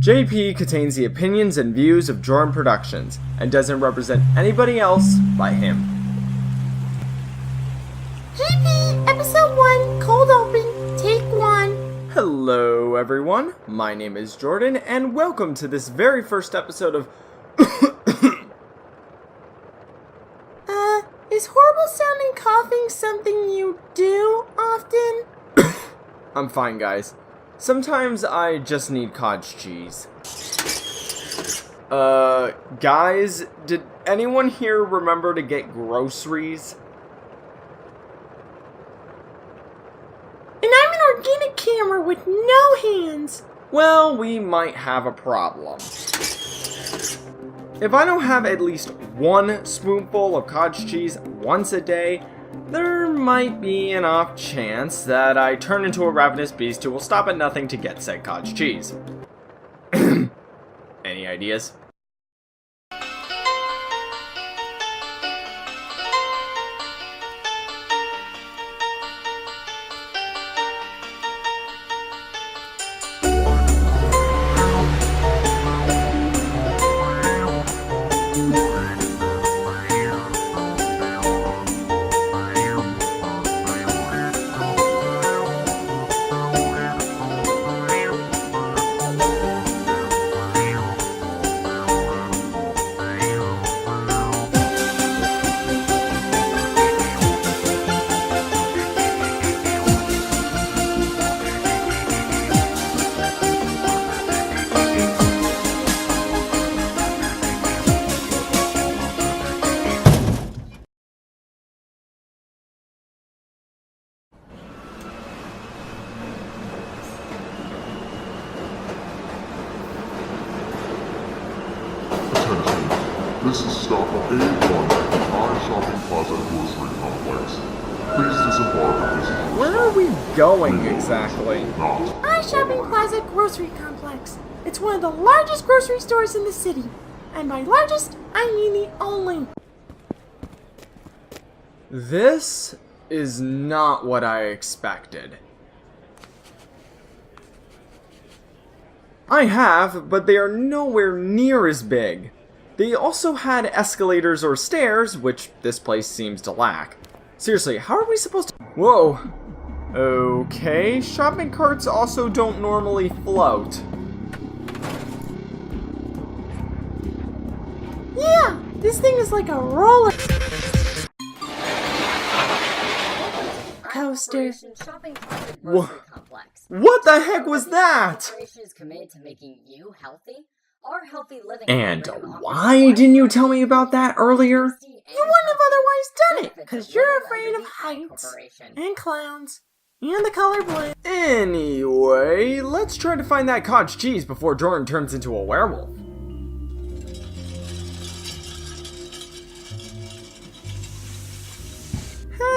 JP contains the opinions and views of Jordan Productions and doesn't represent anybody else by him. JP, Episode 1, Cold Open, Take 1. Hello everyone, my name is Jordan and welcome to this very first episode of Is horrible sounding coughing something you do often? I'm fine guys. Sometimes I just need cottage cheese. Guys, did anyone here remember to get groceries? And I'm an organic camera with no hands. Well, we might have a problem. If I don't have at least one spoonful of cottage cheese once a day, there might be an off chance that I turn into a ravenous beast who will stop at nothing to get said cottage cheese. Any ideas? This is stop A1 at the I-Shopping Plaza Grocery Complex. Please disembark at this Where are we going exactly? Not. I-Shopping Plaza Grocery Complex. It's one of the largest grocery stores in the city. And by largest, I mean the only. This is not what I expected. I have, but they are nowhere near as big. They also had escalators or stairs, which this place seems to lack. Seriously, how are we supposed to— Whoa. Okay, shopping carts also don't normally float. Yeah, this thing is like a roller coaster. What the heck was that? Is committed to making you healthy. Our healthy living And why didn't you tell me about that earlier? You wouldn't have otherwise done it, because you're afraid of heights, and clowns, and the color blue. Anyway, let's try to find that cottage cheese before Jordan turns into a werewolf.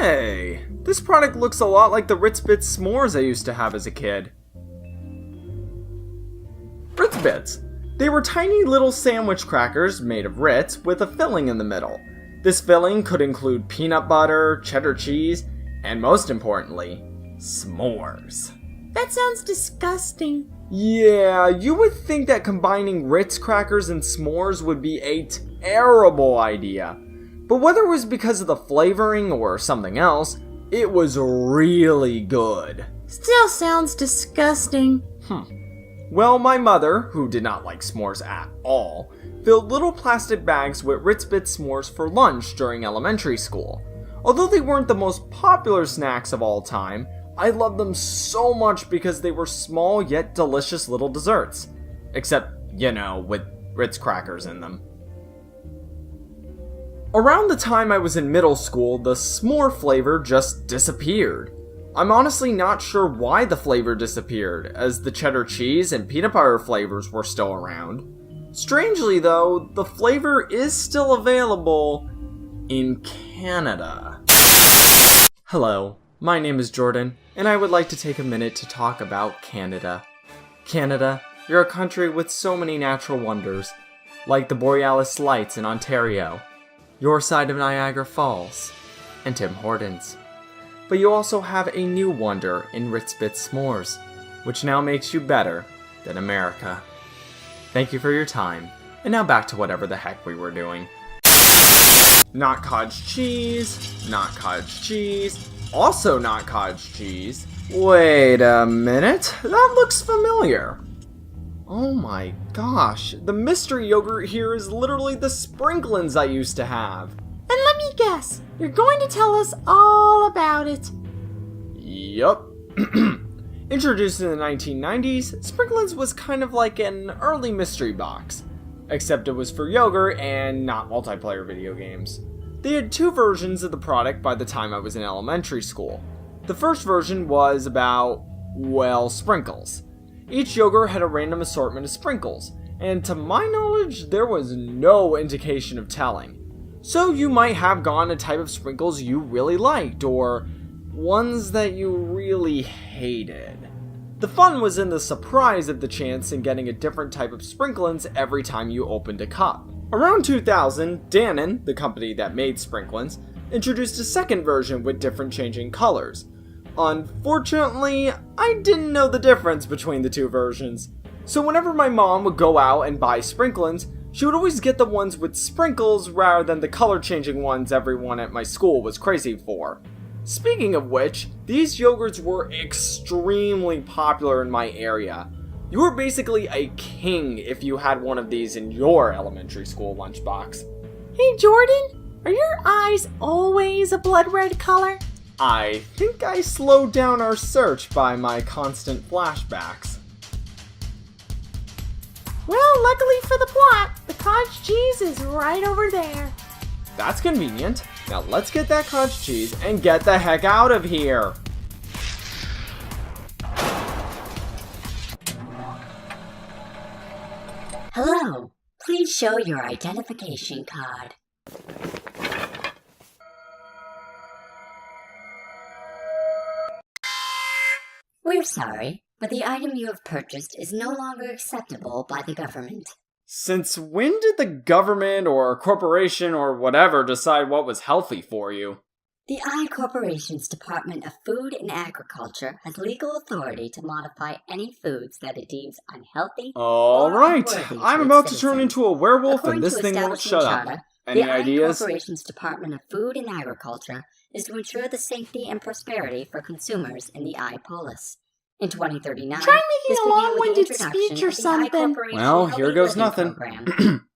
Hey, this product looks a lot like the Ritz Bits s'mores I used to have as a kid. Ritz Bits. They were tiny little sandwich crackers made of Ritz with a filling in the middle. This filling could include peanut butter, cheddar cheese, and most importantly, s'mores. That sounds disgusting. Yeah, you would think that combining Ritz crackers and s'mores would be a terrible idea. But whether it was because of the flavoring or something else, it was really good. Still sounds disgusting. Well, my mother, who did not like s'mores at all, filled little plastic bags with Ritz Bits s'mores for lunch during elementary school. Although they weren't the most popular snacks of all time, I loved them so much because they were small yet delicious little desserts. Except, you know, with Ritz crackers in them. Around the time I was in middle school, the s'more flavor just disappeared. I'm honestly not sure why the flavor disappeared, as the cheddar cheese and peanut butter flavors were still around. Strangely though, the flavor is still available in Canada. Hello, my name is Jordan, and I would like to take a minute to talk about Canada. Canada, you're a country with so many natural wonders, like the Borealis Lights in Ontario, your side of Niagara Falls, and Tim Hortons. But you also have a new wonder in Ritz Bits s'mores, which now makes you better than America. Thank you for your time. And now back to whatever the heck we were doing. Not cottage cheese, not cottage cheese, also not cottage cheese. Wait a minute, that looks familiar. Oh my gosh, the mystery yogurt here is literally the Sprinklins I used to have. And let me guess, you're going to tell us all about it. Yup. Introduced in the 1990s, Sprinklins was kind of like an early mystery box. Except it was for yogurt and not multiplayer video games. They had two versions of the product by the time I was in elementary school. The first version was about, well, sprinkles. Each yogurt had a random assortment of sprinkles, and to my knowledge, there was no indication of telling. So you might have gotten a type of sprinkles you really liked, or ones that you really hated. The fun was in the surprise of the chance in getting a different type of Sprinklins every time you opened a cup. Around 2000, Dannon, the company that made Sprinklins, introduced a second version with different changing colors. Unfortunately, I didn't know the difference between the two versions. So whenever my mom would go out and buy Sprinklins, she would always get the ones with sprinkles rather than the color changing ones everyone at my school was crazy for. Speaking of which, these yogurts were extremely popular in my area. You were basically a king if you had one of these in your elementary school lunchbox. Hey Jordan, are your eyes always a blood red color? I think I slowed down our search by my constant flashbacks. Well, luckily for the plot, the cottage cheese is right over there. That's convenient. Now let's get that cottage cheese and get the heck out of here! Hello. Please show your identification card. We're sorry, but the item you have purchased is no longer acceptable by the government. Since when did the government or corporation or whatever decide what was healthy for you? The I Corporation's Department of Food and Agriculture has legal authority to modify any foods that it deems unhealthy. Alright, I'm about to turn into a werewolf According and this to thing won't shut Charter, up. Any the ideas? The Corporation's Department of Food and Agriculture is to ensure the safety and prosperity for consumers in the I-Polis. In 2039, Try making this a began with long-winded the introduction speech or of the something. I-Corporation Well, Healthy here goes Living nothing. Program.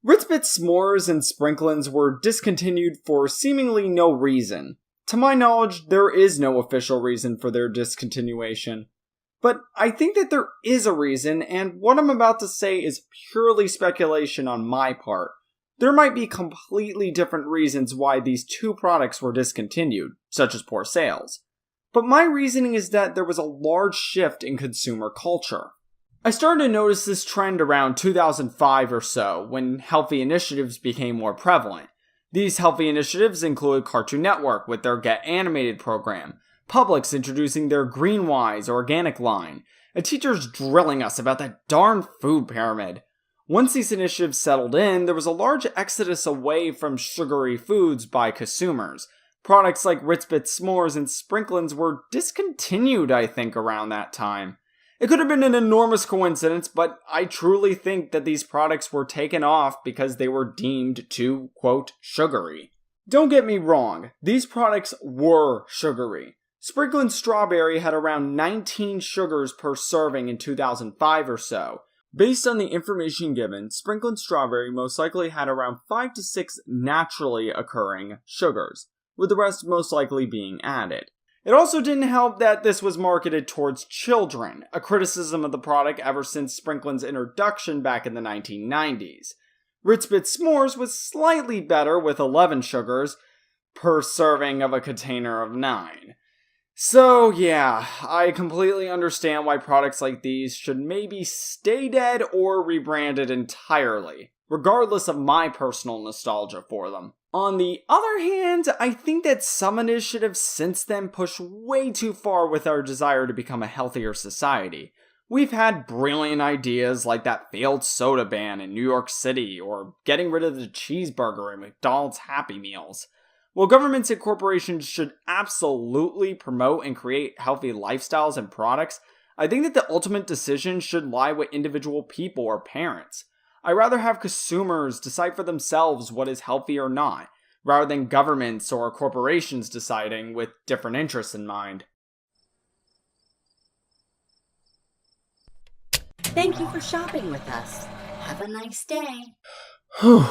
Ritz Bits S'mores and Sprinklins were discontinued for seemingly no reason. To my knowledge, there is no official reason for their discontinuation. But I think that there is a reason, and what I'm about to say is purely speculation on my part. There might be completely different reasons why these two products were discontinued, such as poor sales. But my reasoning is that there was a large shift in consumer culture. I started to notice this trend around 2005 or so, when healthy initiatives became more prevalent. These healthy initiatives include Cartoon Network with their Get Animated program, Publix introducing their Greenwise organic line, and teachers drilling us about that darn food pyramid. Once these initiatives settled in, there was a large exodus away from sugary foods by consumers. Products like Ritz Bits S'mores and Sprinklins were discontinued, I think, around that time. It could have been an enormous coincidence, but I truly think that these products were taken off because they were deemed too, quote, sugary. Don't get me wrong, these products were sugary. Sprinklin Strawberry had around 19 sugars per serving in 2005 or so. Based on the information given, Sprinklin Strawberry most likely had around 5 to 6 naturally occurring sugars, with the rest most likely being added. It also didn't help that this was marketed towards children, a criticism of the product ever since Sprinklin's introduction back in the 1990s. Ritz Bits S'mores was slightly better with 11 sugars per serving of a container of 9. So yeah, I completely understand why products like these should maybe stay dead or rebranded entirely, regardless of my personal nostalgia for them. On the other hand, I think that some initiatives since then push way too far with our desire to become a healthier society. We've had brilliant ideas like that failed soda ban in New York City, or getting rid of the cheeseburger in McDonald's Happy Meals. While governments and corporations should absolutely promote and create healthy lifestyles and products, I think that the ultimate decision should lie with individual people or parents. I'd rather have consumers decide for themselves what is healthy or not, rather than governments or corporations deciding with different interests in mind. Thank you for shopping with us. Have a nice day. Whew.